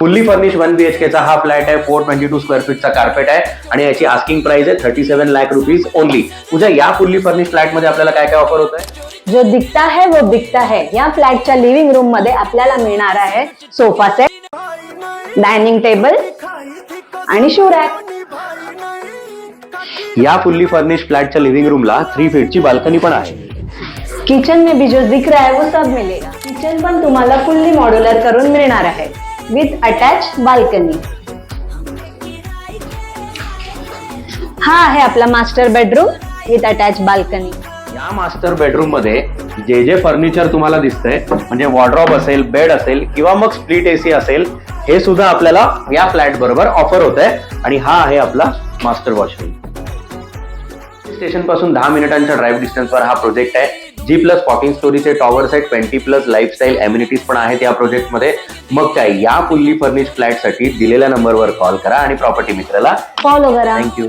Fully furnish 1 BHK चा हा flat आहे. 422 स्क्वेअर फीटचा कार्पेट आहे आणि याची आस्किंग प्राइस आहे 37 लाख रुपीज ओनली. पूजा, या फुल्ली फर्निश फ्लॅट मध्ये आपल्याला काय काय ऑफर होत आहे? जो दिखता है वो बिकता है. या फ्लॅटच्या लिव्हिंग रूम मध्ये आपल्याला मिळणार आहे सोफा सेट, डायनिंग टेबल आणि शू रॅक. या फुल्ली फर्निश फ्लॅटच्या लिव्हिंग रूमला 3 फीटची बाल्कनी पण आहे. किचन में भी जो दिख रहा है वो सब मिलेगा. किचन पण तुम्हाला फुल्ली मॉड्युलर करून मिळणार आहे विथ अटॅच बाल्कनी. हा आहे आपला master bedroom with attach balcony. या मास्टर बेडरूम मध्ये जे फर्निचर तुम्हाला दिसतंय, म्हणजे वॉर्डरोब असेल, बेड असेल किंवा मग स्प्लिट एसी असेल, हे सुद्धा आपल्याला या फ्लॅट बरोबर ऑफर होत आहे. आणि हा आहे आपला मास्टर वॉशरूम. स्टेशन पासून 10 मिनिटांच्या ड्राईव्ह डिस्टन्सवर हा प्रोजेक्ट आहे. G+14 स्टोरीचे टॉवर्स आहेत. 20+ लाईफस्टाईल एम्युनिटीज पण आहेत या प्रोजेक्ट मध्ये. मग काय, या फुल्ली फर्निश फ्लॅट साठी दिलेल्या नंबरवर कॉल करा आणि प्रॉपर्टी मित्राला फॉलो करा. थँक्यू.